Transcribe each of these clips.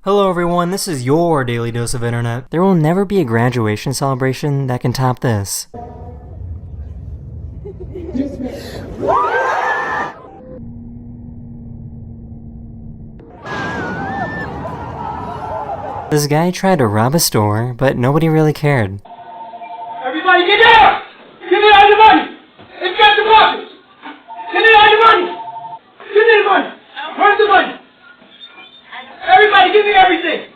Hello everyone, this is your daily dose of internet. There will never be a graduation celebration that can top this. This guy tried to rob a store, but nobody really cared. Everybody get down! Give me all the money! It's got the boxes! Give me all the money! Give me the money! Where's the money? Everybody give me everything!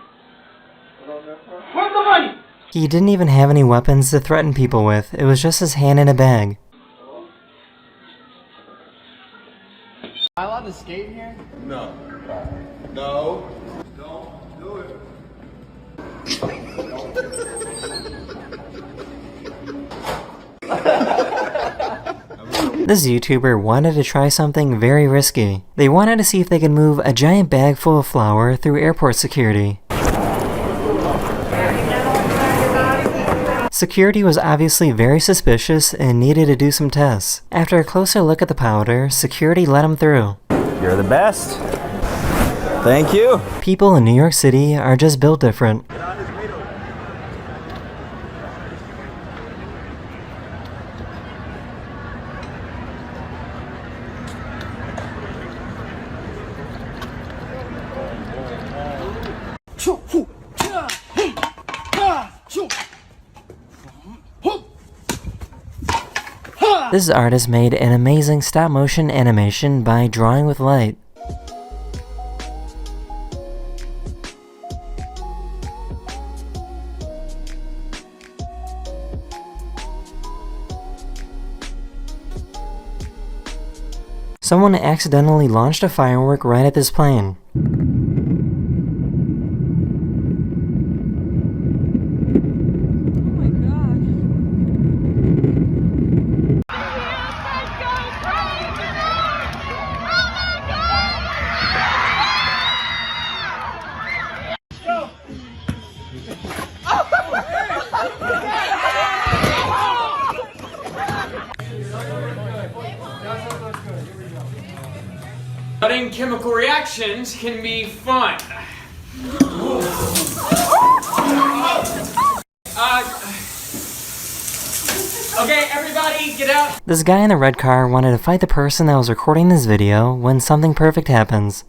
Where's the money? He didn't even have any weapons to threaten people with. It was just his hand in a bag. Am I allowed to skate here? No. No. Don't do it. This YouTuber wanted to try something very risky. They wanted to see if they could move a giant bag full of flour through airport security. Security was obviously very suspicious and needed to do some tests. After a closer look at the powder, security let him through. You're the best. Thank you. People in New York City are just built different. This artist made an amazing stop-motion animation by drawing with light. Someone accidentally launched a firework right at this plane. Studying chemical reactions can be fun. Okay, everybody, get out. This guy in the red car wanted to fight the person that was recording this video when something perfect happens.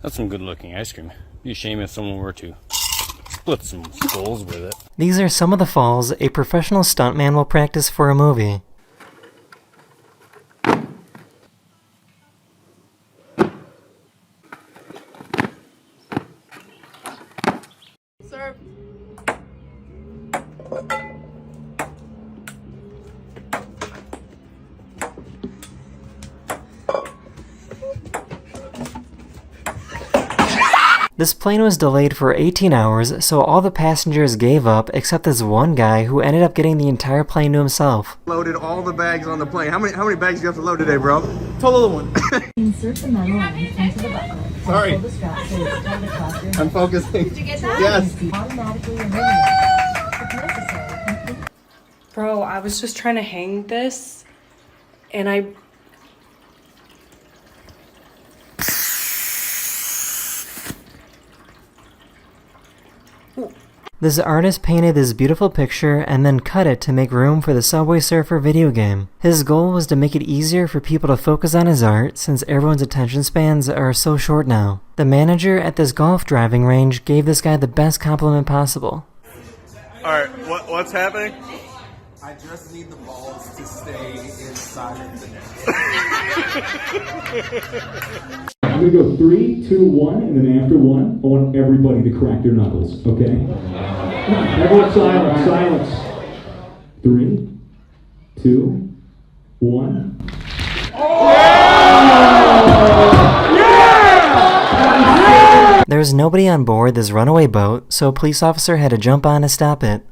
That's some good looking ice cream. Be a shame if someone were to split some skulls with it. These are some of the falls a professional stuntman will practice for a movie. Sir. This plane was delayed for 18 hours, so all the passengers gave up except this one guy who ended up getting the entire plane to himself. Loaded all the bags on the plane. How many bags do you have to load today, bro? Total of one. Insert the metal end into the buckle. Sorry. Pull the strap so it's tied across your I'm neck. focusing. Did you get that? Yes. Automatically eliminate. If necessary, Bro, I was just trying to hang this, and I... This artist painted this beautiful picture and then cut it to make room for the Subway Surfer video game. His goal was to make it easier for people to focus on his art since everyone's attention spans are so short now. The manager at this golf driving range gave this guy the best compliment possible. Alright, what's happening? I just need the balls to stay inside of the net. I'm gonna go 3, 2, 1, and then after 1, I want everybody to crack their knuckles, okay? Come on, everyone silence. 3, 2, 1. There was nobody on board this runaway boat, so a police officer had to jump on to stop it.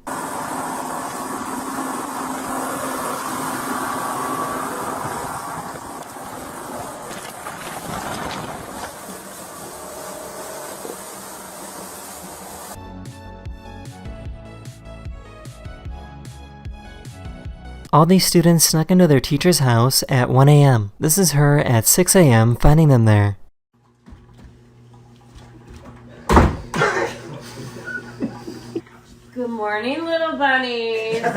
All these students snuck into their teacher's house at 1 a.m. This is her at 6 a.m. finding them there. Good morning, little bunnies. How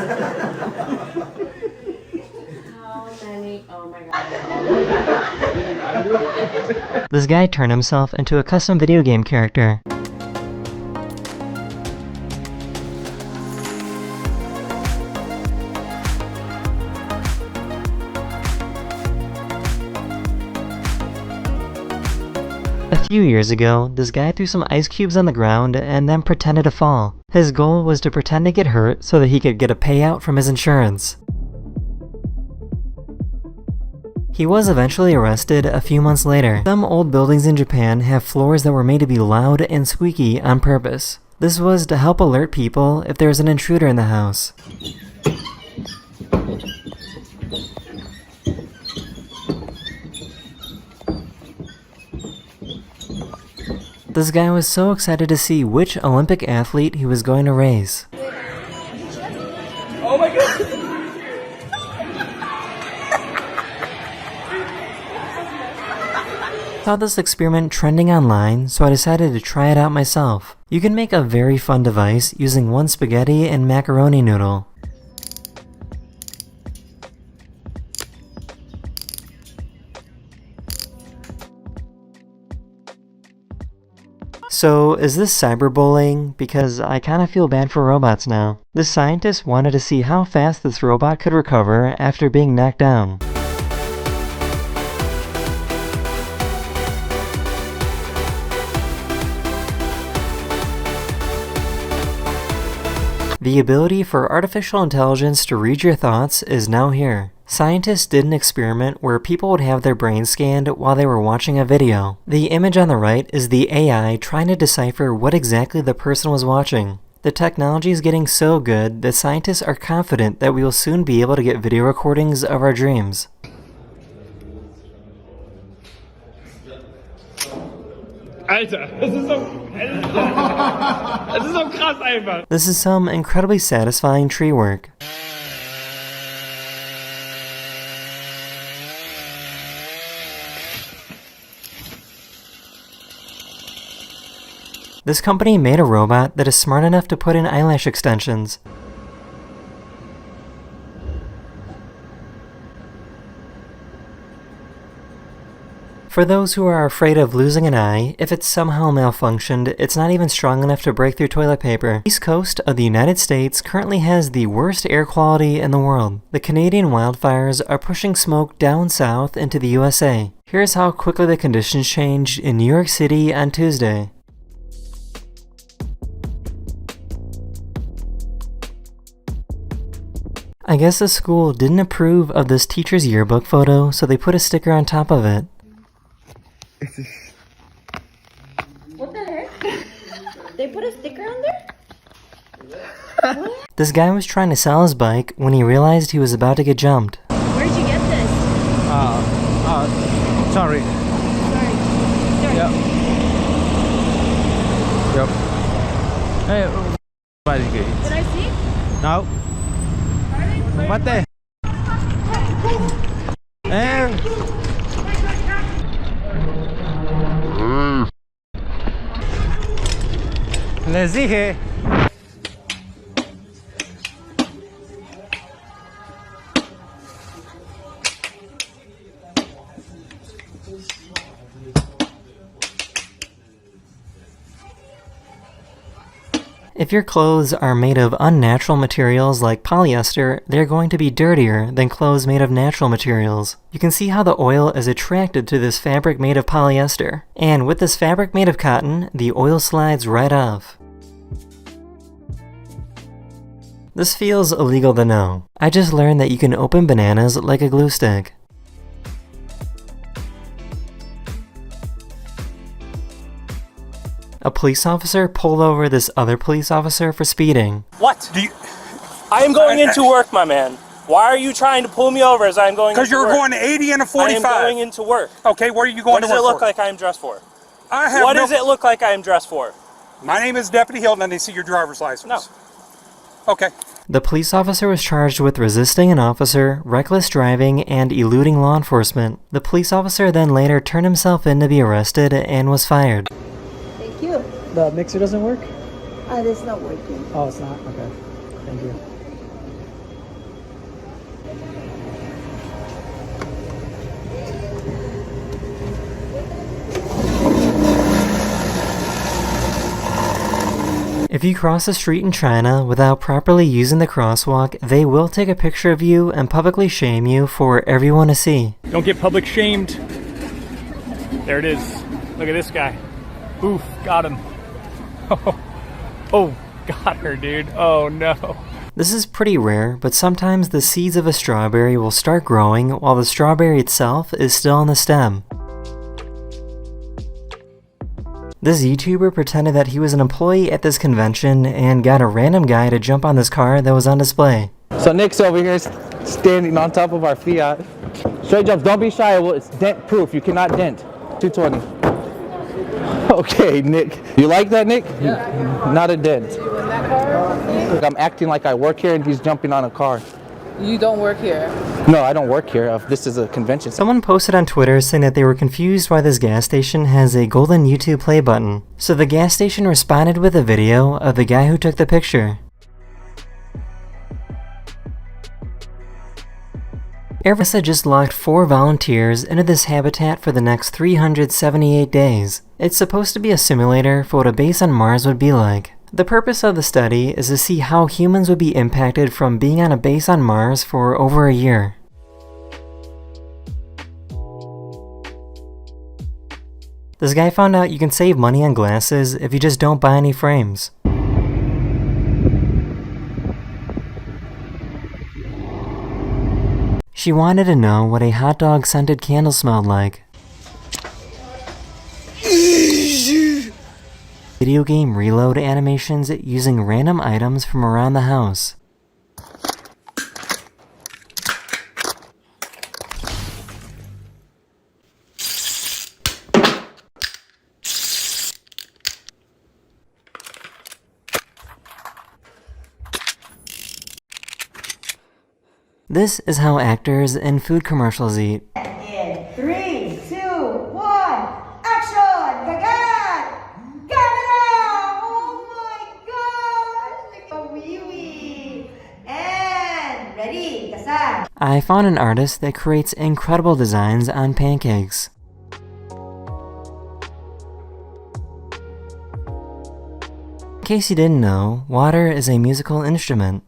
many? Oh my god. This guy turned himself into a custom video game character. A few years ago, this guy threw some ice cubes on the ground and then pretended to fall. His goal was to pretend to get hurt so that he could get a payout from his insurance. He was eventually arrested a few months later. Some old buildings in Japan have floors that were made to be loud and squeaky on purpose. This was to help alert people if there was an intruder in the house. This guy was so excited to see which Olympic athlete he was going to raise. Oh my god! Saw this experiment trending online, so I decided to try it out myself. You can make a very fun device using one spaghetti and macaroni noodle. So, is this cyberbullying? Because I kinda feel bad for robots now. This scientist wanted to see how fast this robot could recover after being knocked down. The ability for artificial intelligence to read your thoughts is now here. Scientists did an experiment where people would have their brains scanned while they were watching a video. The image on the right is the AI trying to decipher what exactly the person was watching. The technology is getting so good that scientists are confident that we will soon be able to get video recordings of our dreams. Alter, das ist so krass einfach. This is some incredibly satisfying tree work. This company made a robot that is smart enough to put in eyelash extensions. For those who are afraid of losing an eye, if it's somehow malfunctioned, it's not even strong enough to break through toilet paper. The East Coast of the United States currently has the worst air quality in the world. The Canadian wildfires are pushing smoke down south into the USA. Here's how quickly the conditions changed in New York City on Tuesday. I guess the school didn't approve of this teacher's yearbook photo, so they put a sticker on top of it. What the heck? They put a sticker on there? This guy was trying to sell his bike when he realized he was about to get jumped. Where'd you get this? Sorry. Sorry. Yep. Yep. Hey, Did I see? no. What the? Les dije. If your clothes are made of unnatural materials like polyester, they're going to be dirtier than clothes made of natural materials. You can see how the oil is attracted to this fabric made of polyester. And with this fabric made of cotton, the oil slides right off. This feels illegal to know. I just learned that you can open bananas like a glue stick. A police officer pulled over this other police officer for speeding. What? I am going into work, my man. Why are you trying to pull me over as I'm going into work? Because you're going 80 and a 45. I am going into work. Okay, where are you going to work? What does it look like I am dressed for? What does it look like I am dressed for? My name is Deputy Hilton and I see your driver's license. No. Okay. The police officer was charged with resisting an officer, reckless driving, and eluding law enforcement. The police officer then later turned himself in to be arrested and was fired. Thank you. The mixer doesn't work? It's not working. Oh, it's not? Okay. Thank you. If you cross the street in China without properly using the crosswalk, they will take a picture of you and publicly shame you for everyone to see. Don't get public shamed. There it is. Look at this guy. Oof, got him. Oh, got her, dude. Oh no. This is pretty rare, but sometimes the seeds of a strawberry will start growing while the strawberry itself is still on the stem. This YouTuber pretended that he was an employee at this convention and got a random guy to jump on this car that was on display. So Nick's over here standing on top of our Fiat. Straight jumps, don't be shy. Well, it's dent proof. You cannot dent. 220. Okay, Nick. You like that, Nick? Yeah. Not a dent. Look, I'm acting like I work here and he's jumping on a car. You don't work here? No, I don't work here. This is a convention. Someone posted on Twitter saying that they were confused why this gas station has a golden YouTube play button. So the gas station responded with a video of the guy who took the picture. NASA just locked 4 volunteers into this habitat for the next 378 days. It's supposed to be a simulator for what a base on Mars would be like. The purpose of the study is to see how humans would be impacted from being on a base on Mars for over a year. This guy found out you can save money on glasses if you just don't buy any frames. She wanted to know what a hot dog scented candle smelled like. Video game reload animations using random items from around the house. This is how actors in food commercials eat. In 3, 2, 1, action! Gagan! Camera! Oh my gosh! Wee wee! And ready, Gasan! I found an artist that creates incredible designs on pancakes. In case you didn't know, water is a musical instrument.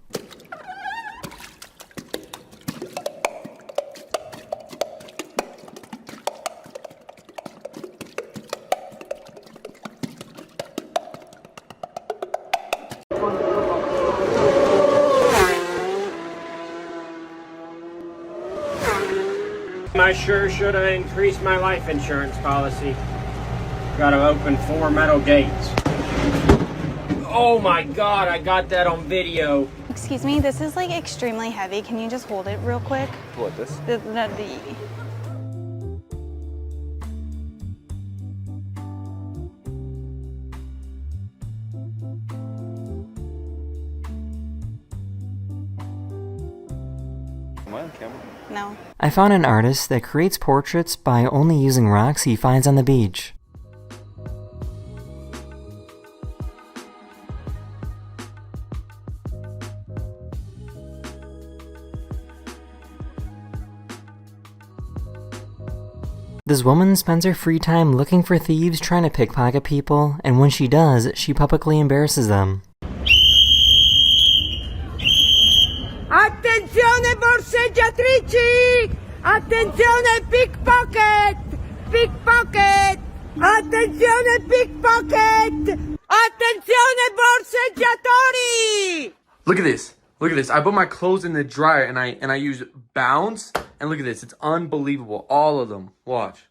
I sure should have increased my life insurance policy. Gotta open 4 metal gates. Oh my god, I got that on video. Excuse me, this is like extremely heavy. Can you just hold it real quick? What, this? The No. I found an artist that creates portraits by only using rocks he finds on the beach. This woman spends her free time looking for thieves trying to pickpocket people, and when she does, she publicly embarrasses them. Attenzione borseggiatrici! Attenzione pickpocket! Pickpocket! Attenzione pickpocket! Attenzione borseggiatori! Look at this. Look at this. I put my clothes in the dryer and I use Bounce, and look at this. It's unbelievable. All of them. Watch.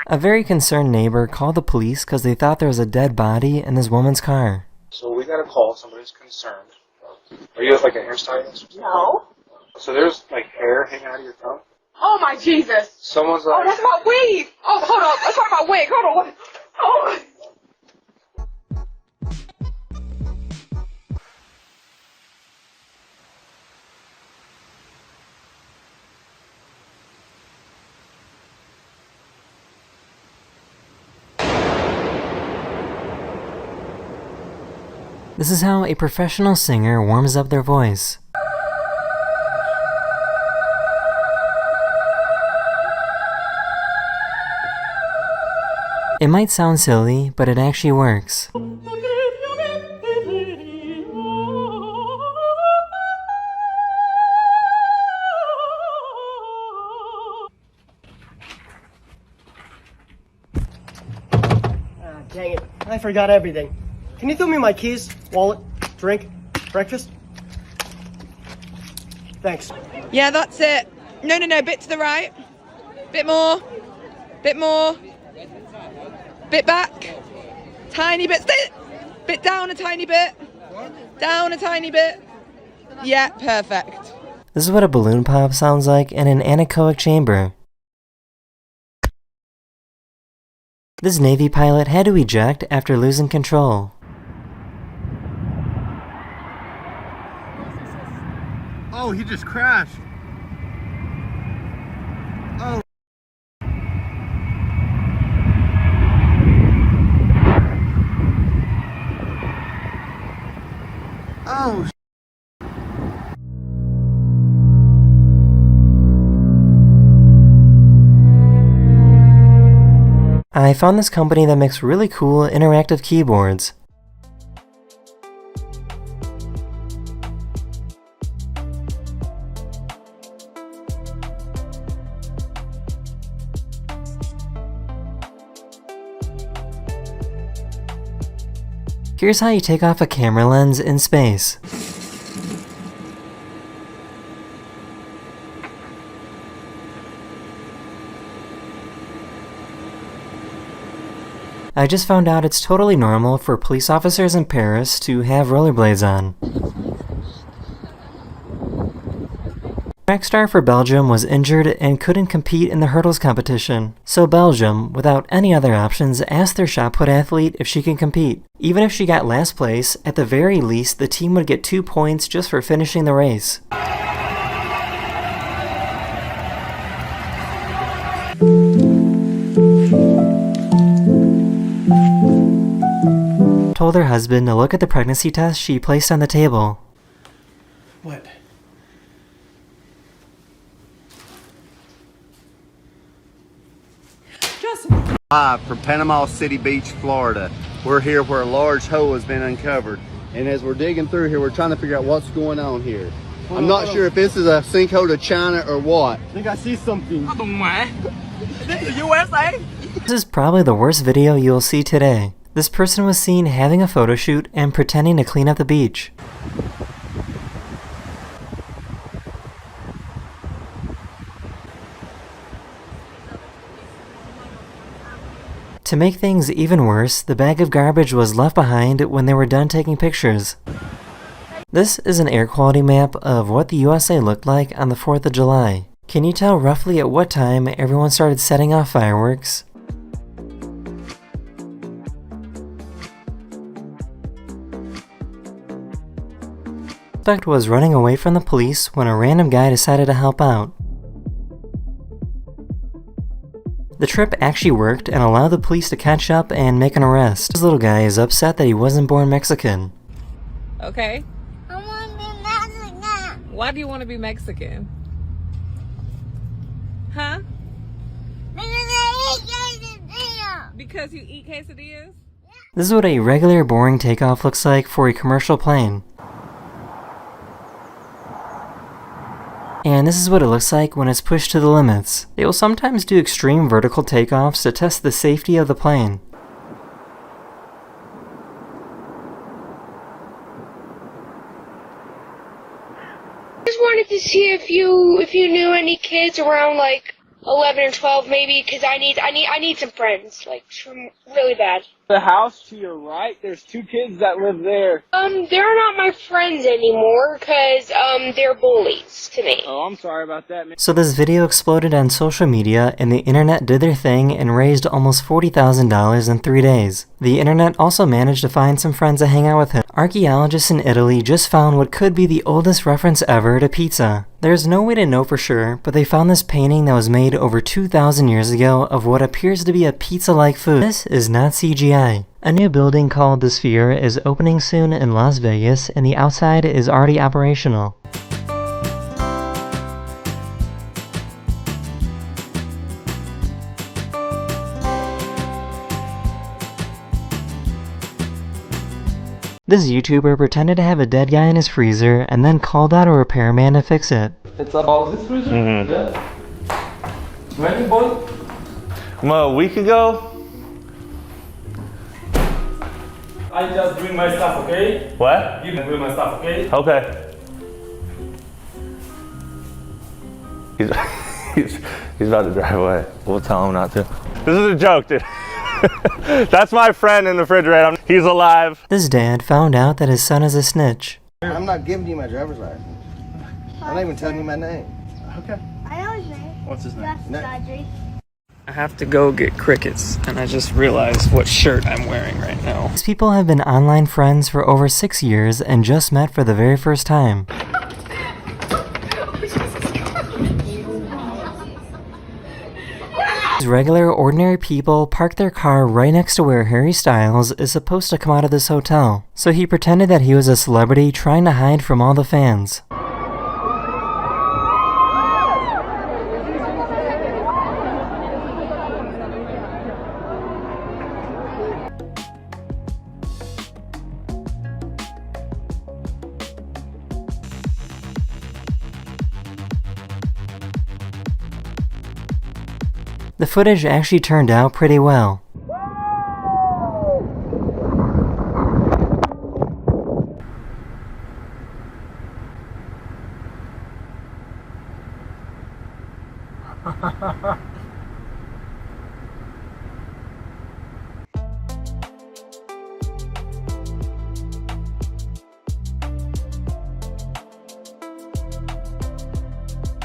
A very concerned neighbor called the police because they thought there was a dead body in this woman's car. So we got a call. Somebody's concerned. Are you like a hairstylist? No. So there's like hair hanging out of your thumb? Oh my Jesus. Someone's like... Oh, that's my wig. Oh, hold on. Let's talk about wig. Hold on. What? Oh. This is how a professional singer warms up their voice. It might sound silly, but it actually works. Dang it, I forgot everything. Can you throw me my keys, wallet, drink, breakfast? Thanks. Yeah, that's it. No, bit to the right. Bit more. Bit more. Bit back. Tiny bit. Stay. Bit down a tiny bit. Down a tiny bit. Yeah, perfect. This is what a balloon pop sounds like in an anechoic chamber. This Navy pilot had to eject after losing control. Oh, he just crashed. Oh. Oh. I found this company that makes really cool interactive keyboards. Here's how you take off a camera lens in space. I just found out it's totally normal for police officers in Paris to have rollerblades on. Track star for Belgium was injured and couldn't compete in the hurdles competition. So Belgium, without any other options, asked their shot put athlete if she can compete. Even if she got last place, at the very least the team would get 2 points just for finishing the race. Told her husband to look at the pregnancy test she placed on the table. What? Live from Panama City Beach, Florida. We're here where a large hole has been uncovered. And as we're digging through here, we're trying to figure out what's going on here. I'm not sure if this is a sinkhole to China or what. I think I see something. This is USA. This is probably the worst video you'll see today. This person was seen having a photo shoot and pretending to clean up the beach. To make things even worse, the bag of garbage was left behind when they were done taking pictures. This is an air quality map of what the USA looked like on the 4th of July. Can you tell roughly at what time everyone started setting off fireworks? The suspect was running away from the police when a random guy decided to help out. The trip actually worked and allowed the police to catch up and make an arrest. This little guy is upset that he wasn't born Mexican. Okay. I want to be Mexican. Why do you want to be Mexican? Huh? Because I eat quesadillas. Because you eat quesadillas? This is what a regular boring takeoff looks like for a commercial plane. And this is what it looks like when it's pushed to the limits. They will sometimes do extreme vertical takeoffs to test the safety of the plane. I just wanted to see if you knew any kids around like 11 or 12 maybe, because I need some friends, like really bad. The house to your right, there's 2 kids that live there. They're not my friends anymore, because they're bullies to me. Oh, I'm sorry about that, man. So this video exploded on social media and the internet did their thing and raised almost $40,000 in 3 days. The internet also managed to find some friends to hang out with him. Archaeologists in Italy just found what could be the oldest reference ever to pizza. There's no way to know for sure, but they found this painting that was made over 2,000 years ago of what appears to be a pizza-like food. This is not CGI. A new building called the Sphere is opening soon in Las Vegas, and the outside is already operational. This YouTuber pretended to have a dead guy in his freezer and then called out a repairman to fix it. It's about this freezer? Mm-hmm. Yeah. Ready, boy? A week ago? I just bring my stuff, okay? What? Give me my stuff, okay? Okay. He's about to drive away. We'll tell him not to. This is a joke, dude. That's my friend in the refrigerator. He's alive. This dad found out that his son is a snitch. I'm not giving you my driver's license. I'm not even telling you my name. Okay. I know his name. What's his name? I have to go get crickets, and I just realized what shirt I'm wearing right now. These people have been online friends for over 6 years and just met for the very first time. These regular, ordinary people park their car right next to where Harry Styles is supposed to come out of this hotel. So he pretended that he was a celebrity trying to hide from all the fans. The footage actually turned out pretty well.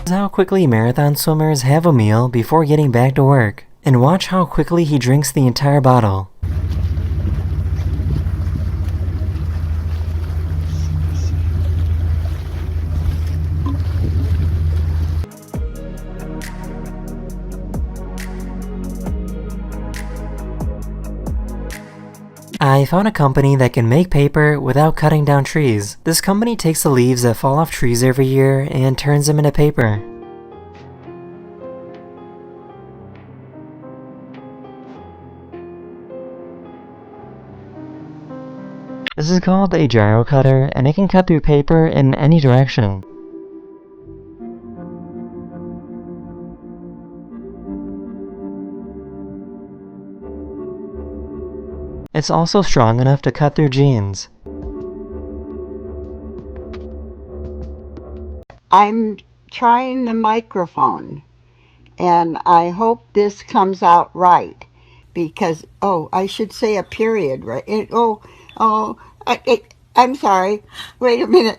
How quickly marathon swimmers have a meal before getting back to work, and watch how quickly he drinks the entire bottle. I found a company that can make paper without cutting down trees. This company takes the leaves that fall off trees every year and turns them into paper. This is called a gyro cutter, and it can cut through paper in any direction. It's also strong enough to cut through jeans. I'm trying the microphone, and I hope this comes out right, because, oh, I should say a period, right? I'm sorry. Wait a minute.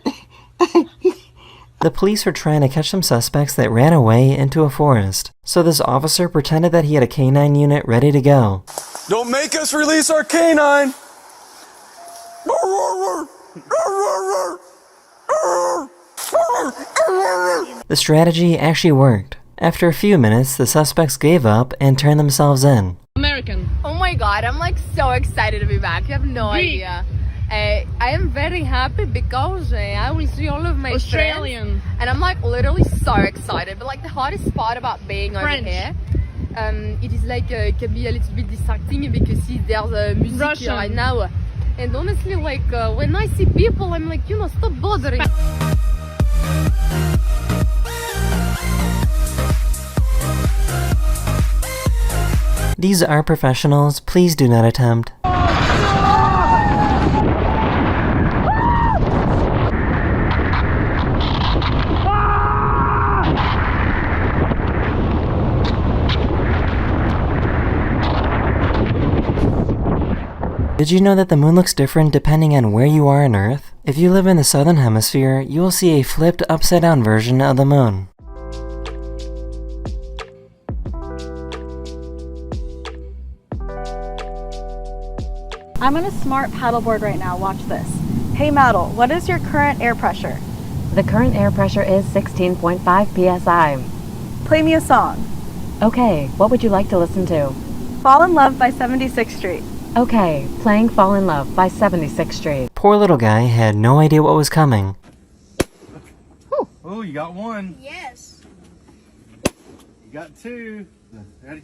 The police were trying to catch some suspects that ran away into a forest, so this officer pretended that he had a canine unit ready to go. Don't make us release our canine. The strategy actually worked. After a few minutes, the suspects gave up and turned themselves in. American. Oh my god, I'm like so excited to be back. You have no idea. I am very happy because I will see all of my Australian friends, and I'm like literally so excited. But like the hardest part about being over here, it is like can be a little bit distracting because there's music Russian right now, and honestly, like when I see people, I'm like, you know, stop bothering. These are professionals, please do not attempt. Did you know that the moon looks different depending on where you are on Earth? If you live in the southern hemisphere, you will see a flipped upside down version of the moon. I'm on a smart paddleboard right now, watch this. Hey Maddle, what is your current air pressure? The current air pressure is 16.5 psi. Play me a song. Okay, what would you like to listen to? Fall in Love by 76th Street. Okay, playing Fall in Love by 76th Street. Poor little guy had no idea what was coming. Oh, you got one. Yes. You got two. Ready?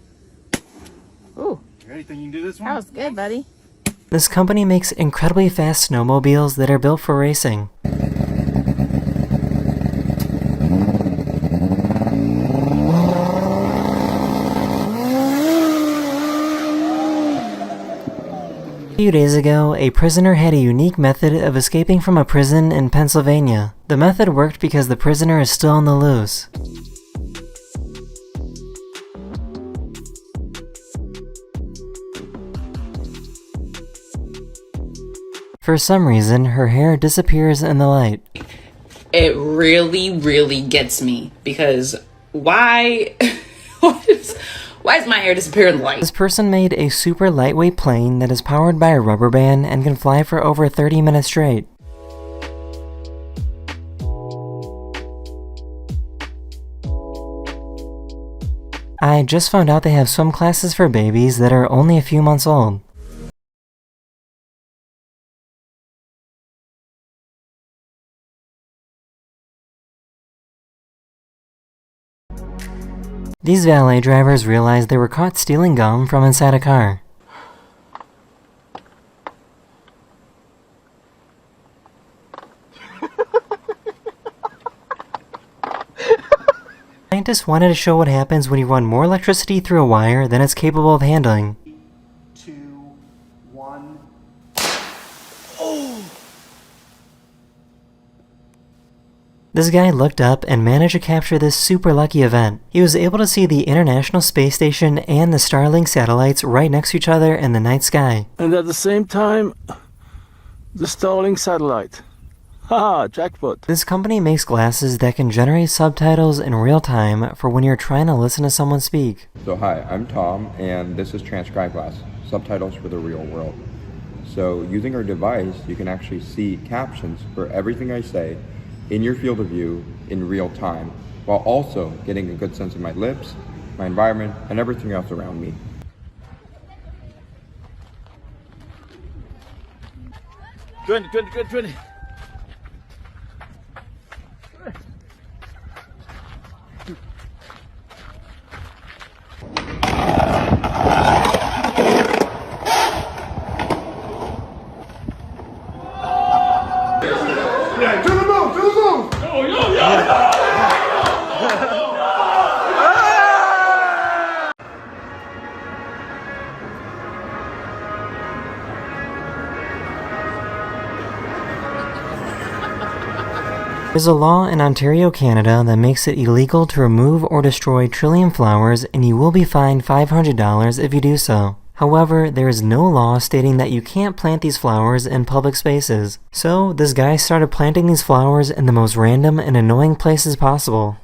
Ooh. Ready? Think you can do this one? That was good, buddy. This company makes incredibly fast snowmobiles that are built for racing. A few days ago, a prisoner had a unique method of escaping from a prison in Pennsylvania. The method worked because the prisoner is still on the loose. For some reason, her hair disappears in the light. It really gets me because why why is my hair disappear in the light? This person made a super lightweight plane that is powered by a rubber band and can fly for over 30 minutes straight. I just found out they have swim classes for babies that are only a few months old. These valet drivers realized they were caught stealing gum from inside a car. Scientists wanted to show what happens when you run more electricity through a wire than it's capable of handling. 2, 1. This guy looked up and managed to capture this super lucky event. He was able to see the International Space Station and the Starlink satellites right next to each other in the night sky. And at the same time, the Starlink satellite. Haha, jackpot. This company makes glasses that can generate subtitles in real time for when you're trying to listen to someone speak. So hi, I'm Tom, and this is Transcribe Glass, subtitles for the real world. So using our device, you can actually see captions for everything I say in your field of view in real time, while also getting a good sense of my lips, my environment, and everything else around me. Good. Yeah, do the move, do the move. There's a law in Ontario, Canada that makes it illegal to remove or destroy trillium flowers, and you will be fined $500 if you do so. However, there is no law stating that you can't plant these flowers in public spaces. So, this guy started planting these flowers in the most random and annoying places possible.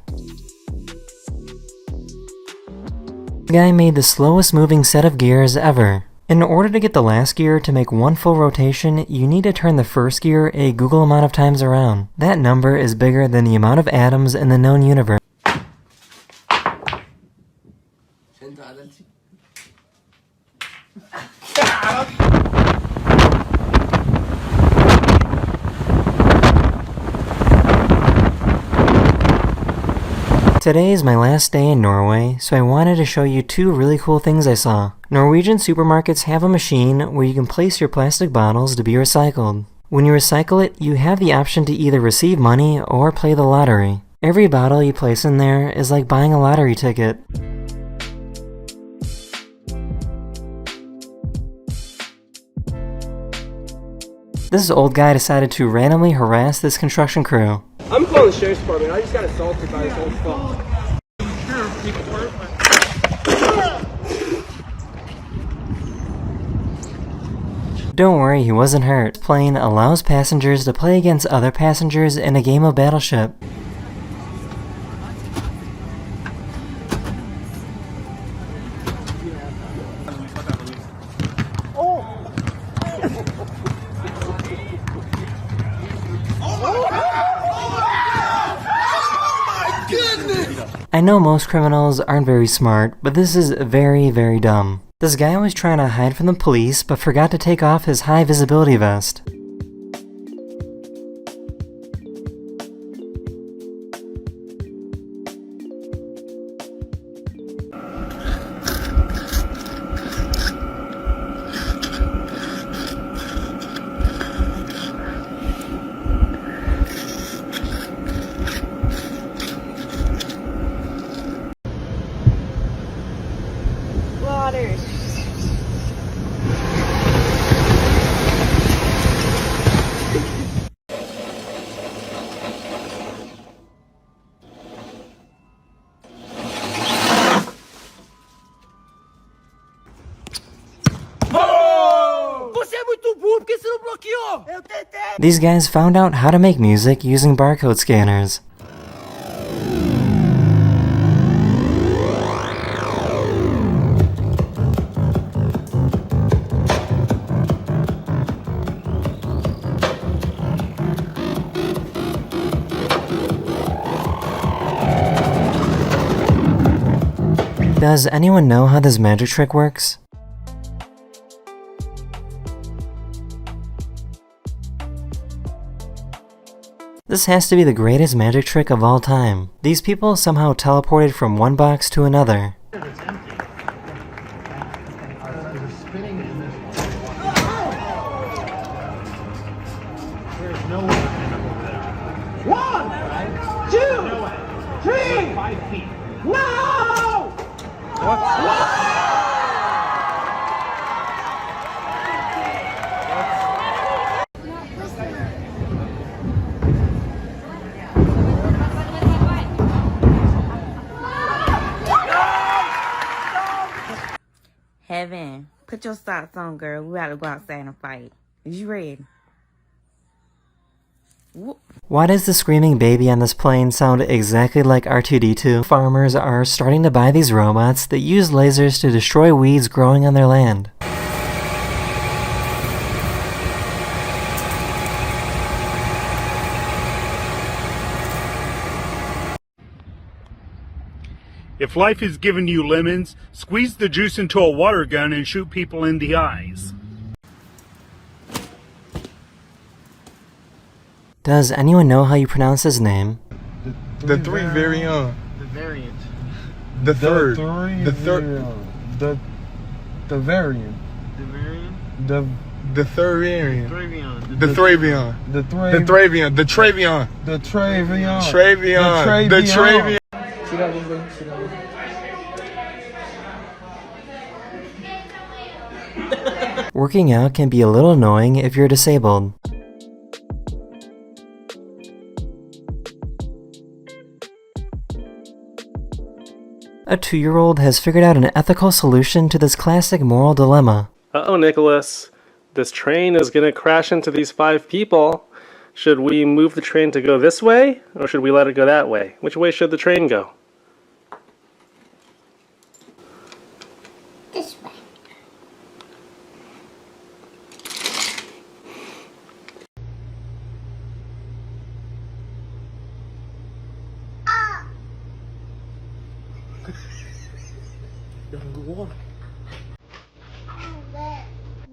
The guy made the slowest moving set of gears ever. In order to get the last gear to make one full rotation, you need to turn the first gear a googol amount of times around. That number is bigger than the amount of atoms in the known universe. Today is my last day in Norway, so I wanted to show you two really cool things I saw. Norwegian supermarkets have a machine where you can place your plastic bottles to be recycled. When you recycle it, you have the option to either receive money or play the lottery. Every bottle you place in there is like buying a lottery ticket. This old guy decided to randomly harass this construction crew. I'm calling the sheriff's department. I just got assaulted by this old fuck. Don't worry, he wasn't hurt. This plane allows passengers to play against other passengers in a game of Battleship. I know most criminals aren't very smart, but this is very, very dumb. This guy was trying to hide from the police, but forgot to take off his high visibility vest. These guys found out how to make music using barcode scanners. Does anyone know how this magic trick works? This has to be the greatest magic trick of all time. These people somehow teleported from one box to another. One, two, three, no! Heaven, put your socks on, girl. We gotta go outside and fight. Is you ready? Why does the screaming baby on this plane sound exactly like R2-D2? Farmers are starting to buy these robots that use lasers to destroy weeds growing on their land. If life has given you lemons, squeeze the juice into a water gun and shoot people in the eyes. Does anyone know how you pronounce his name? The three variant. The variant. The third. The third. The variant. The variant. The third variant. Travion. The Travion. The Travion. The Travion. The Travion. Travion. The Travion. Working out can be a little annoying if you're disabled. A 2-year-old has figured out an ethical solution to this classic moral dilemma. Uh-oh, Nicholas. This train is gonna crash into these 5 people. Should we move the train to go this way, or should we let it go that way? Which way should the train go? This way.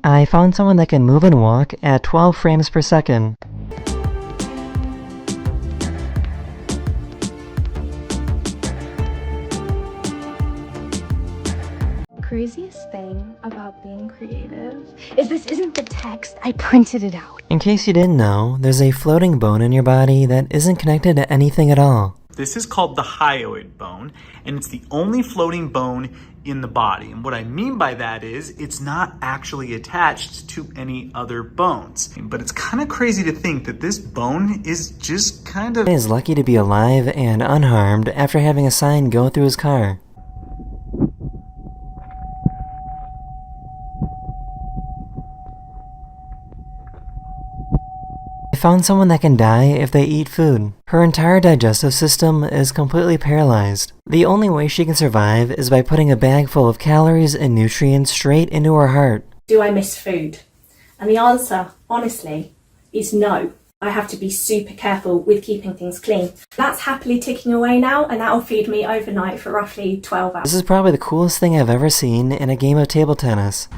I found someone that can move and walk at 12 frames per second. Craziest thing about being creative is this isn't the text. I printed it out. In case you didn't know, there's a floating bone in your body that isn't connected to anything at all. This is called the hyoid bone, and it's the only floating bone in the body. And what I mean by that is it's not actually attached to any other bones. But it's kind of crazy to think that this bone is just kind of... He is lucky to be alive and unharmed after having a sign go through his car. I found someone that can die if they eat food. Her entire digestive system is completely paralyzed. The only way she can survive is by putting a bag full of calories and nutrients straight into her heart. Do I miss food? And the answer, honestly, is no. I have to be super careful with keeping things clean. That's happily ticking away now, and that'll feed me overnight for roughly 12 hours. This is probably the coolest thing I've ever seen in a game of table tennis.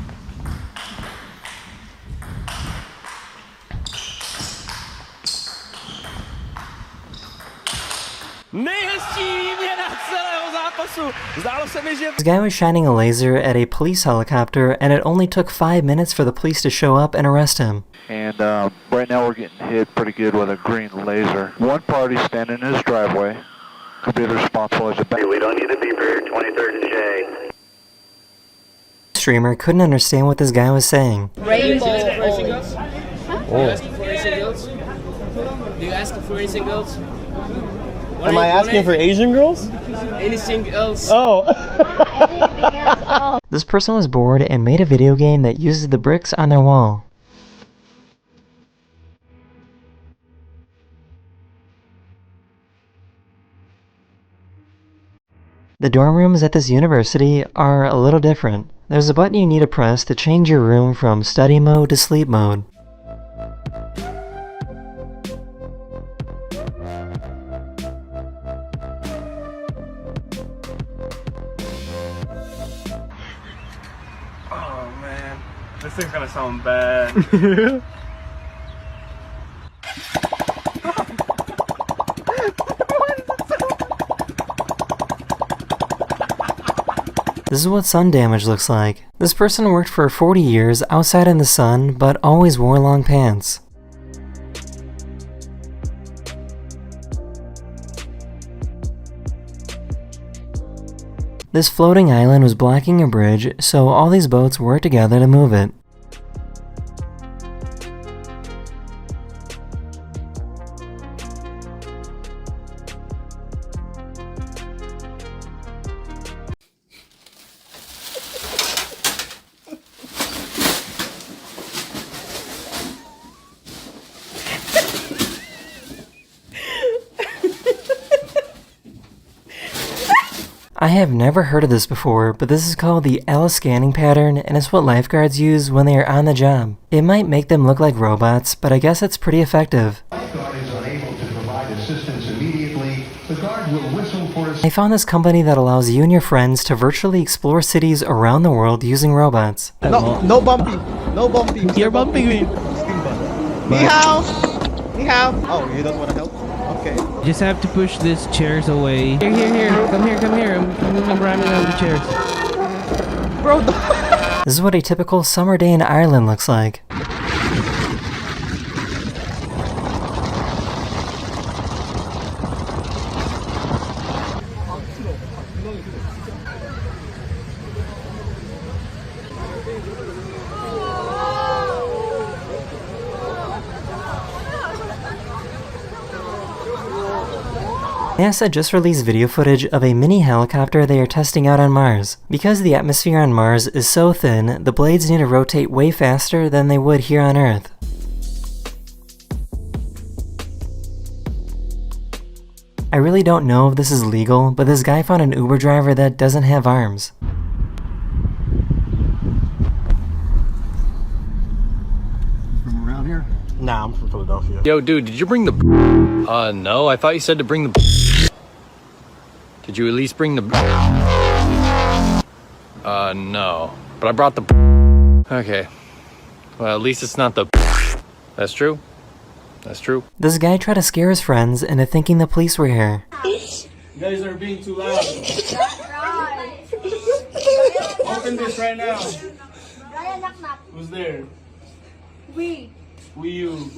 This guy was shining a laser at a police helicopter, and it only took 5 minutes for the police to show up and arrest him. And right now we're getting hit pretty good with a green laser. One party standing in his driveway could be responsible as a bank. We don't need to be for 23rd and J. The streamer couldn't understand what this guy was saying. Rainbow. Do you ask for anything else? Am I asking for Asian girls? Anything else? Oh. This person was bored and made a video game that uses the bricks on their wall. The dorm rooms at this university are a little different. There's a button you need to press to change your room from study mode to sleep mode. Oh man, this thing's gonna sound bad. This is what sun damage looks like. This person worked for 40 years outside in the sun, but always wore long pants. This floating island was blocking a bridge, so all these boats worked together to move it. I have never heard of this before, but this is called the Alice scanning pattern, and it's what lifeguards use when they are on the job. It might make them look like robots, but I guess it's pretty effective. Lifeguard is unable to provide assistance immediately. The guard will whistle for us. I found this company that allows you and your friends to virtually explore cities around the world using robots. No bumping. No bumping. You're bumping me. Ni hao. Ni hao. Oh, you don't want to help? Okay. Just have to push these chairs away. Here. Come here. I'm ramming out the chairs. Bro. This is what a typical summer day in Ireland looks like. NASA just released video footage of a mini helicopter they are testing out on Mars. Because the atmosphere on Mars is so thin, the blades need to rotate way faster than they would here on Earth. I really don't know if this is legal, but this guy found an Uber driver that doesn't have arms. From around here? Nah, I'm from Philadelphia. Yo, dude, did you bring the no, I thought you said to bring the Did you at least bring the no. But I brought the Okay. Well, at least it's not the That's true. That's true. This guy tried to scare his friends into thinking the police were here. You guys are being too loud. Open this right now. Who's there? We you.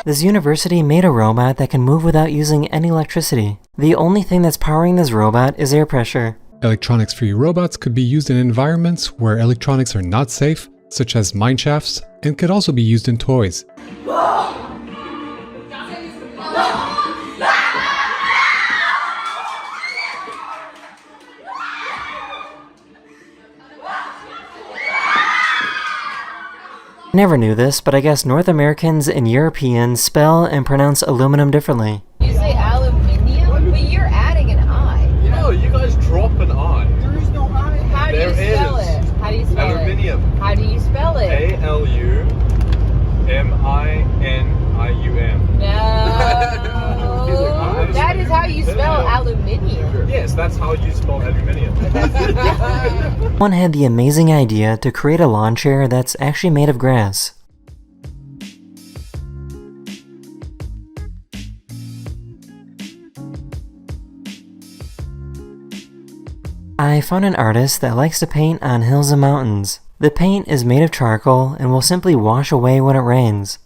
This university made a robot that can move without using any electricity. The only thing that's powering this robot is air pressure. Electronics-free robots could be used in environments where electronics are not safe, such as mine shafts, and could also be used in toys. I never knew this, but I guess North Americans and Europeans spell and pronounce aluminum differently. You say aluminium, but you're adding an I. No, you guys drop an I. There is no I. How do you spell it? that's how useful aluminium is. One had the amazing idea to create a lawn chair that's actually made of grass. I found an artist that likes to paint on hills and mountains. The paint is made of charcoal and will simply wash away when it rains.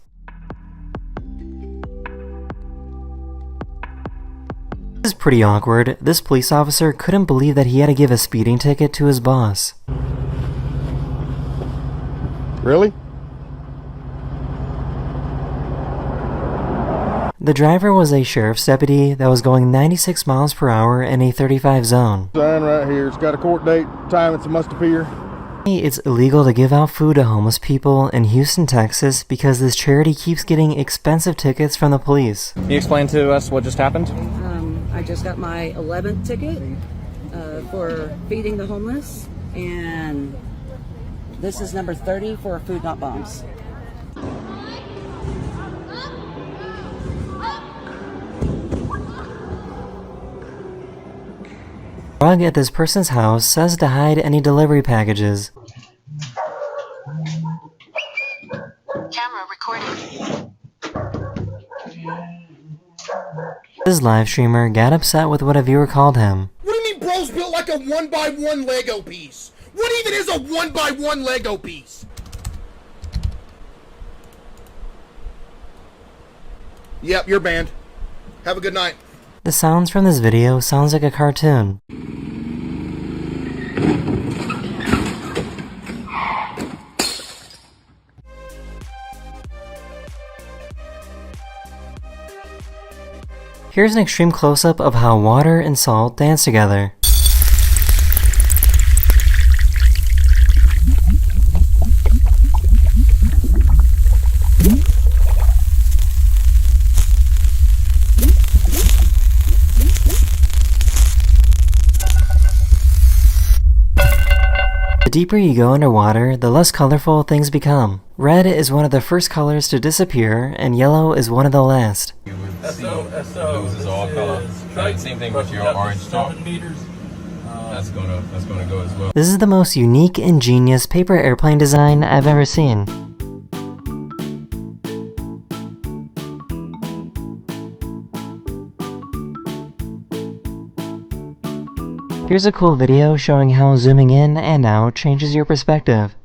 This is pretty awkward. This police officer couldn't believe that he had to give a speeding ticket to his boss. Really? The driver was a sheriff's deputy that was going 96 miles per hour in a 35 zone. Sign right here. It's got a court date, time it must appear. It's illegal to give out food to homeless people in Houston, Texas because this charity keeps getting expensive tickets from the police. Can you explain to us what just happened? I just got my 11th ticket for feeding the homeless, and this is number 30 for Food Not Bombs. Rug at this person's house says to hide any delivery packages. Camera recording. This live streamer got upset with what a viewer called him. What do you mean bro's built like a 1x1 Lego piece? What even is a 1x1 Lego piece? Yep, you're banned. Have a good night. The sounds from this video sounds like a cartoon. Here's an extreme close-up of how water and salt dance together. The deeper you go underwater, the less colorful things become. Red is one of the first colors to disappear, and yellow is one of the last. Loses all color. Same thing with your orange top. That's gonna go as well. This is the most unique, ingenious paper airplane design I've ever seen. Here's a cool video showing how zooming in and out changes your perspective.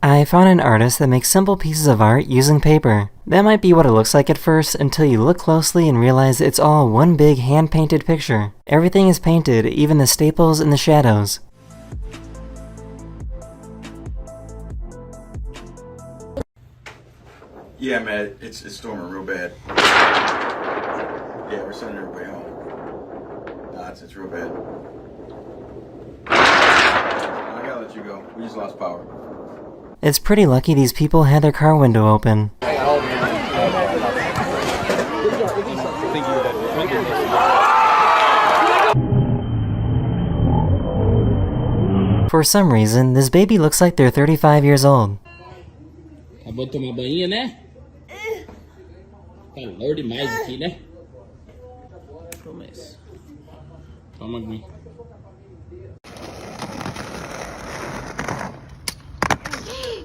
I found an artist that makes simple pieces of art using paper. That might be what it looks like at first until you look closely and realize it's all one big hand-painted picture. Everything is painted, even the staples and the shadows. Yeah, man, it's storming real bad. Yeah, we're sending everybody home. Nah, it's real bad. I gotta let you go. We just lost power. It's pretty lucky these people had their car window open. For some reason, this baby looks like they're 35 years old. Acabou de tomar banho, né? Calor demais aqui, né? Toma aguinha.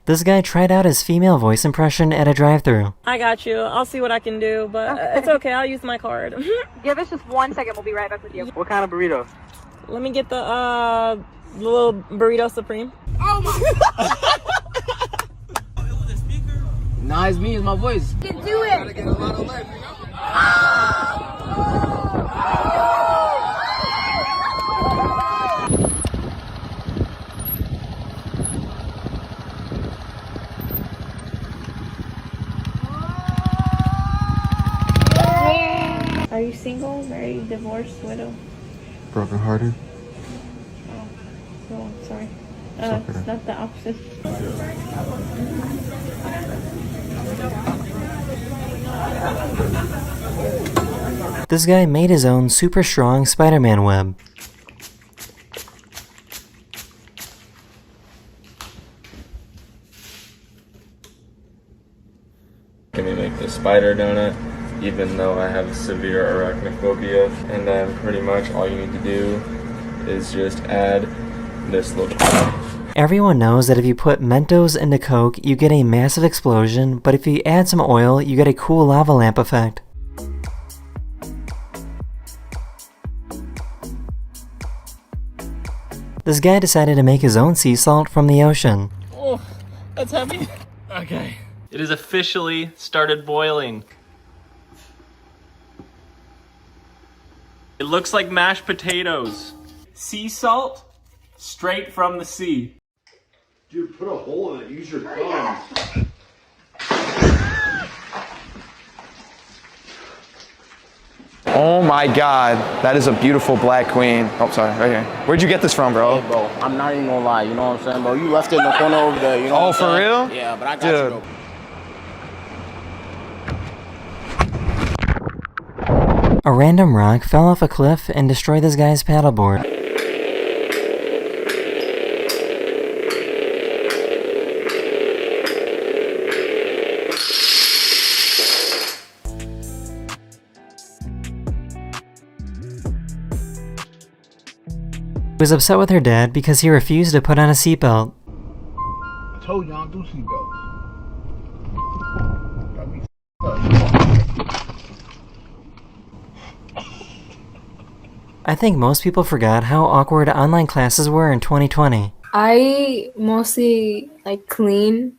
This guy tried out his female voice impression at a drive-thru. I got you. I'll see what I can do, but it's okay. I'll use my card. Give us just 1 second. We'll be right back with you. What kind of burrito? Let me get the little burrito supreme. Oh my! Nah, it's me. It's my voice. You can do it. Are you single, married, divorced, widow? Broken hearted. Oh, sorry. It's not the option. This guy made his own super strong Spider-Man web. spider donut, even though I have severe arachnophobia. And then pretty much all you need to do is just add this little pad. Everyone knows that if you put Mentos into Coke, you get a massive explosion, but if you add some oil, you get a cool lava lamp effect. This guy decided to make his own sea salt from the ocean. Oh, that's heavy. Okay. It has officially started boiling. It looks like mashed potatoes. Sea salt, straight from the sea. Dude, put a hole in it. Use your thumbs. Oh my god, that is a beautiful black queen. Oh, sorry, right here. Where'd you get this from, bro? Hey, bro, I'm not even gonna lie, you know what I'm saying, bro? You left it in the corner over there, you know what I'm for saying? real? Yeah, but I got you, bro. A random rock fell off a cliff and destroyed this guy's paddleboard. She was upset with her dad because he refused to put on a seatbelt. I told y'all do seatbelts. I think most people forgot how awkward online classes were in 2020. I mostly like clean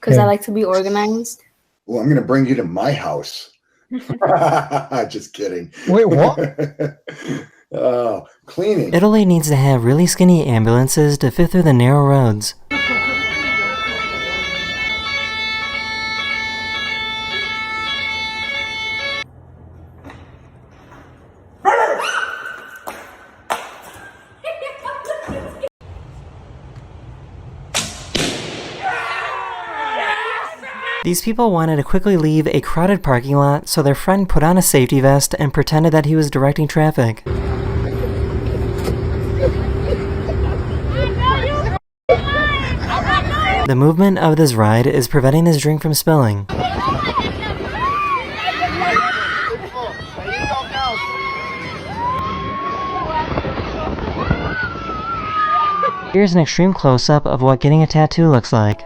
because I like to be organized. Well, I'm going to bring you to my house. Just kidding. Wait, what? Oh, cleaning. Italy needs to have really skinny ambulances to fit through the narrow roads. These people wanted to quickly leave a crowded parking lot, so their friend put on a safety vest and pretended that he was directing traffic. The movement of this ride is preventing this drink from spilling. Here's an extreme close-up of what getting a tattoo looks like.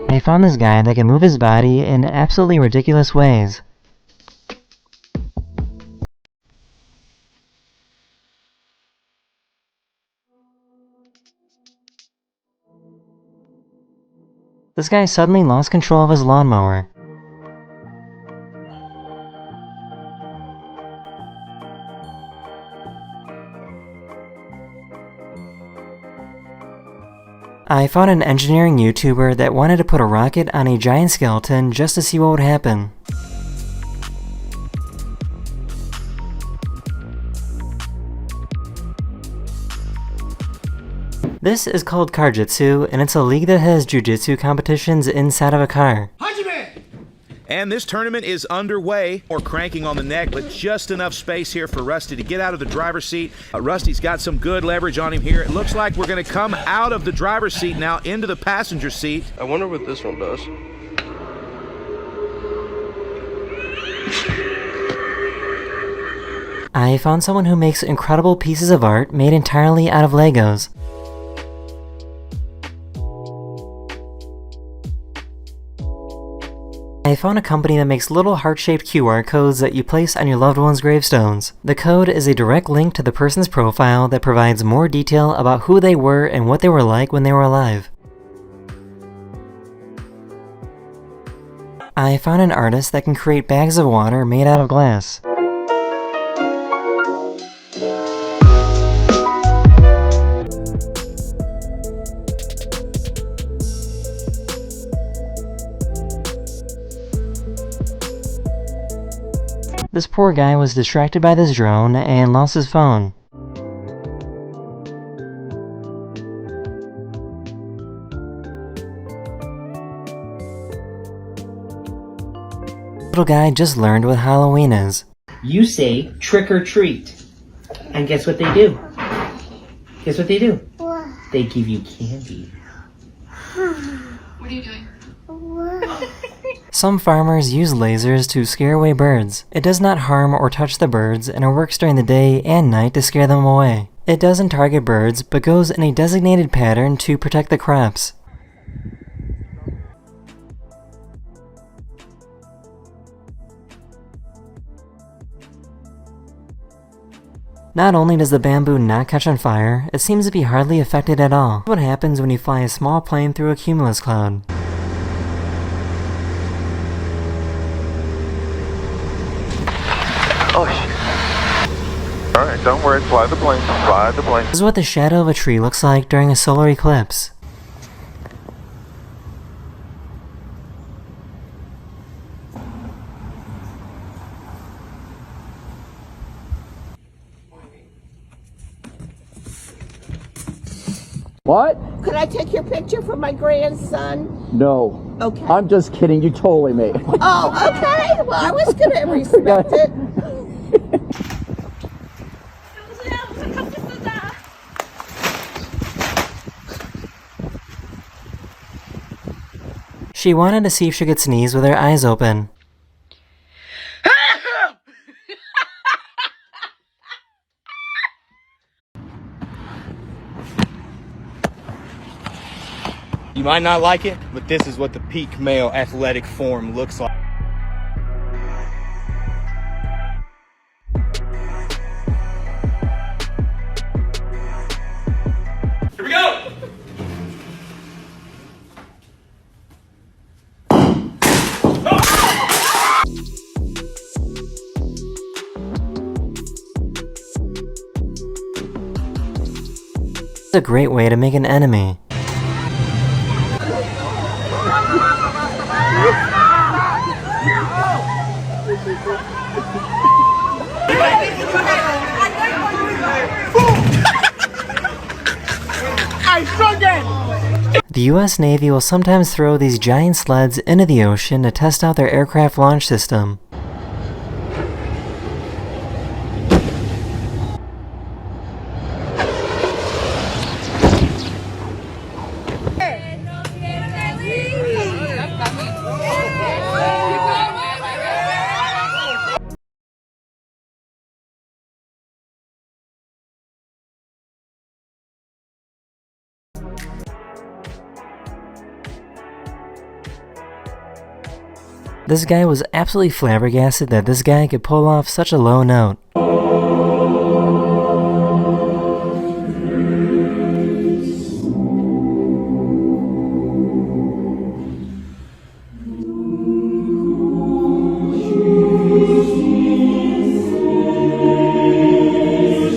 I found this guy that can move his body in absolutely ridiculous ways. This guy suddenly lost control of his lawnmower. I found an engineering YouTuber that wanted to put a rocket on a giant skeleton just to see what would happen. This is called Carjitsu, and it's a league that has jujitsu competitions inside of a car. And this tournament is underway. Or cranking on the neck, but just enough space here for Rusty to get out of the driver's seat. Rusty's got some good leverage on him here. It looks like we're going to come out of the driver's seat now into the passenger seat. I wonder what this one does. I found someone who makes incredible pieces of art made entirely out of Legos. I found a company that makes little heart-shaped QR codes that you place on your loved one's gravestones. The code is a direct link to the person's profile that provides more detail about who they were and what they were like when they were alive. I found an artist that can create bags of water made out of glass. This poor guy was distracted by this drone and lost his phone. Little guy just learned what Halloween is. You say trick or treat. And guess what they do? Guess what they do? What? They give you candy. What are you doing? Some farmers use lasers to scare away birds. It does not harm or touch the birds, and it works during the day and night to scare them away. It doesn't target birds, but goes in a designated pattern to protect the crops. Not only does the bamboo not catch on fire, it seems to be hardly affected at all. What happens when you fly a small plane through a cumulus cloud? Alright, don't worry, fly the plane, fly the plane. This is what the shadow of a tree looks like during a solar eclipse. What? Could I take your picture for my grandson? No. Okay. I'm just kidding. You totally may. Oh, okay. Well, I was going to respect it. She wanted to see if she could sneeze with her eyes open. You might not like it, but this is what the peak male athletic form looks like. Here we go! It's a great way to make an enemy. The US Navy will sometimes throw these giant sleds into the ocean to test out their aircraft launch system. This guy was absolutely flabbergasted that this guy could pull off such a low note.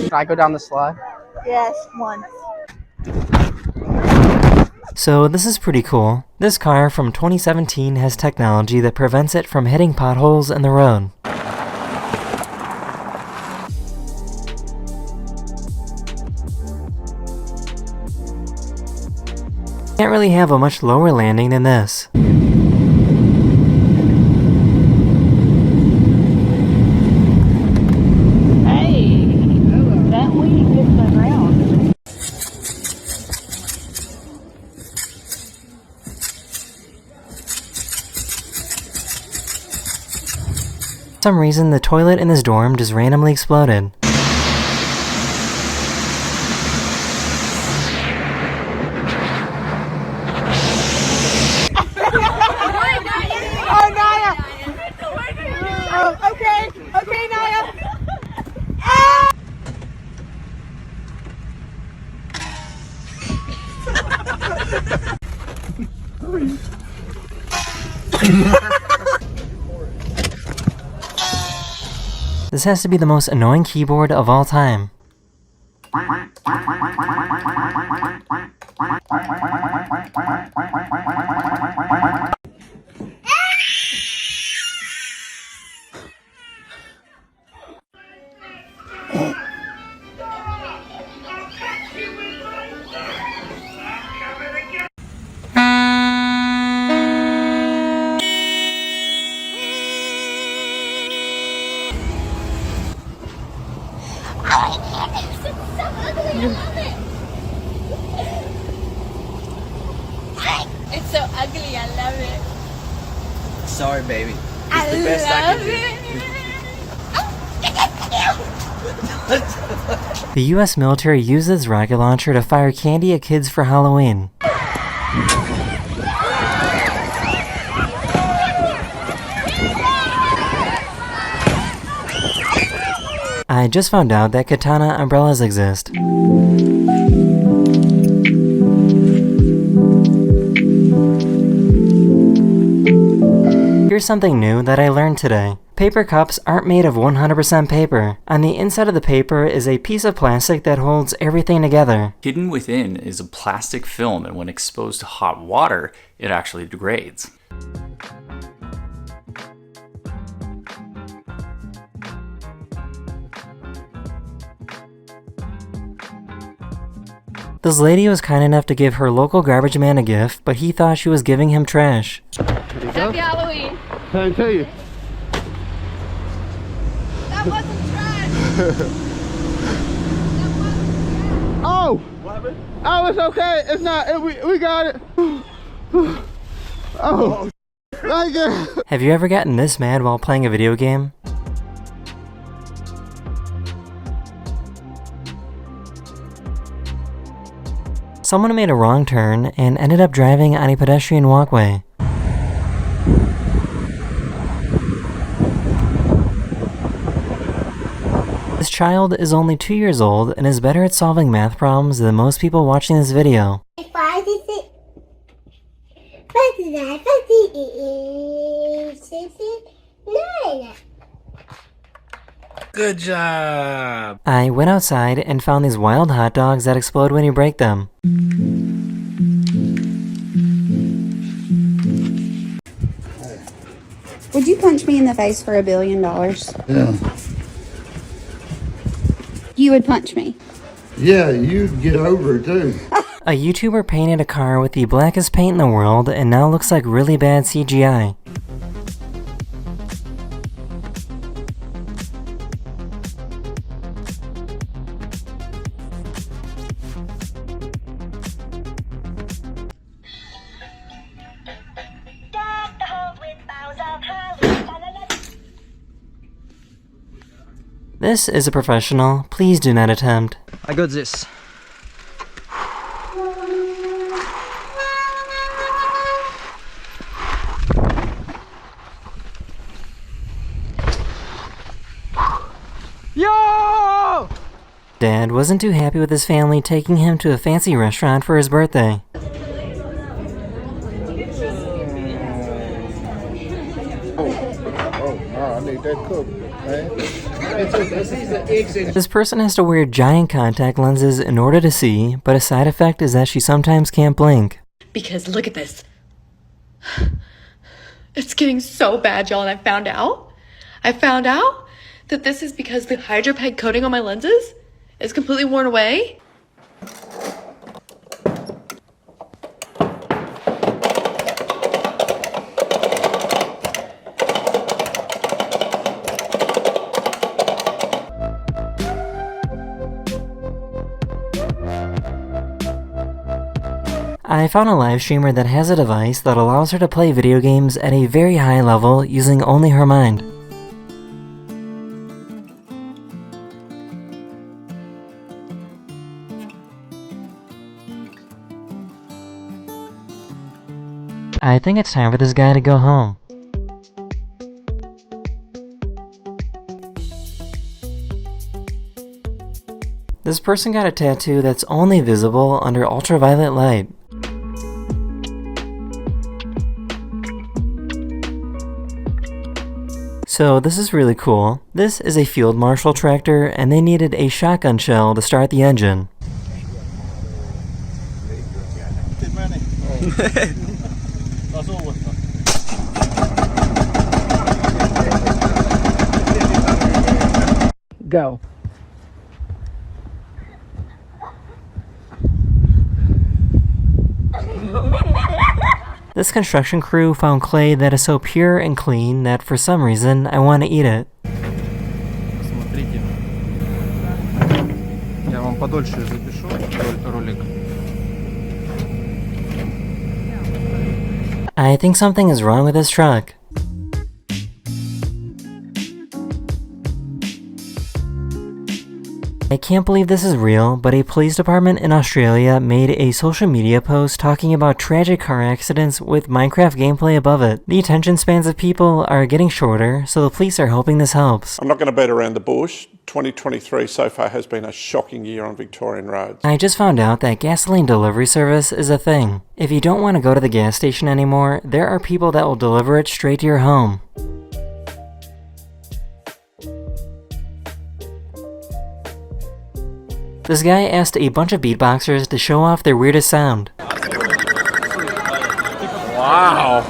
Can I go down the slide? Yes, one. So this is pretty cool. This car from 2017 has technology that prevents it from hitting potholes in the road. Can't really have a much lower landing than this. For some reason, the toilet in this dorm just randomly exploded. Oh, Naya! Oh, okay. Okay, Naya. Ah! This has to be the most annoying keyboard of all time. It's so ugly, I love it. Sorry, baby. I It's the best I love can do. The US military used this rocket launcher to fire candy at kids for Halloween. I just found out that katana umbrellas exist. Here's something new that I learned today. Paper cups aren't made of 100% paper. On the inside of the paper is a piece of plastic that holds everything together. Hidden within is a plastic film, and when exposed to hot water, it actually degrades. This lady was kind enough to give her local garbage man a gift, but he thought she was giving him trash. Happy Halloween. Can I tell you? That wasn't trash. Oh! What happened? Oh, it's okay. It's not. We got it. Oh. Thank you. Have you ever gotten this mad while playing a video game? Someone made a wrong turn and ended up driving on a pedestrian walkway. This child is only 2 years old and is better at solving math problems than most people watching this video. Good job. I went outside and found these wild hot dogs that explode when you break them. Would you punch me in the face for $1 billion? Yeah. You would punch me. Yeah, you'd get over it too. A YouTuber painted a car with the blackest paint in the world and now looks like really bad CGI. This is a professional. Please do not attempt. I got this. Yo! Dad wasn't too happy with his family taking him to a fancy restaurant for his birthday. I need that cook, man. This person has to wear giant contact lenses in order to see, but a side effect is that she sometimes can't blink. Because look at this. It's getting so bad, y'all, and I found out that this is because the HydroPeg coating on my lenses is completely worn away. I found a live streamer that has a device that allows her to play video games at a very high level using only her mind. I think it's time for this guy to go home. This person got a tattoo that's only visible under ultraviolet light. So this is really cool. This is a field marshal tractor and they needed a shotgun shell to start the engine. Go. This construction crew found clay that is so pure and clean that for some reason I want to eat it. Я вам подольше запишу ролик. I think something is wrong with this truck. I can't believe this is real, but a police department in Australia made a social media post talking about tragic car accidents with Minecraft gameplay above it. The attention spans of people are getting shorter, so the police are hoping this helps. I'm not going to beat around the bush. 2023 so far has been a shocking year on Victorian roads. I just found out that gasoline delivery service is a thing. If you don't want to go to the gas station anymore, there are people that will deliver it straight to your home. This guy asked a bunch of beatboxers to show off their weirdest sound. Wow.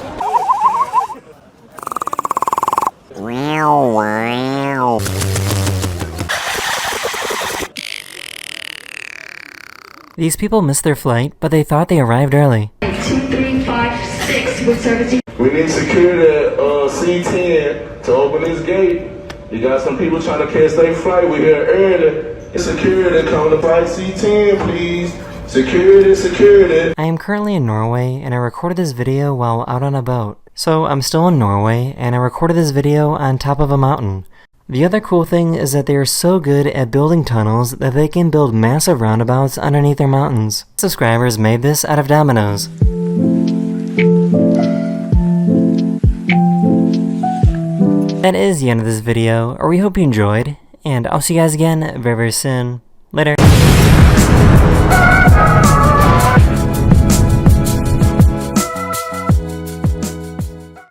These people missed their flight, but they thought they arrived early. 2356 with service. We need security at C10 to open this gate. You got some people trying to catch their flight. We're here early. Security, come to flight C10, please. Security, security. I am currently in Norway, and I recorded this video while out on a boat. So I'm still in Norway, and I recorded this video on top of a mountain. The other cool thing is that they are so good at building tunnels that they can build massive roundabouts underneath their mountains. Subscribers made this out of dominoes. That is the end of this video, or we hope you enjoyed, and I'll see you guys again very, very soon. Later.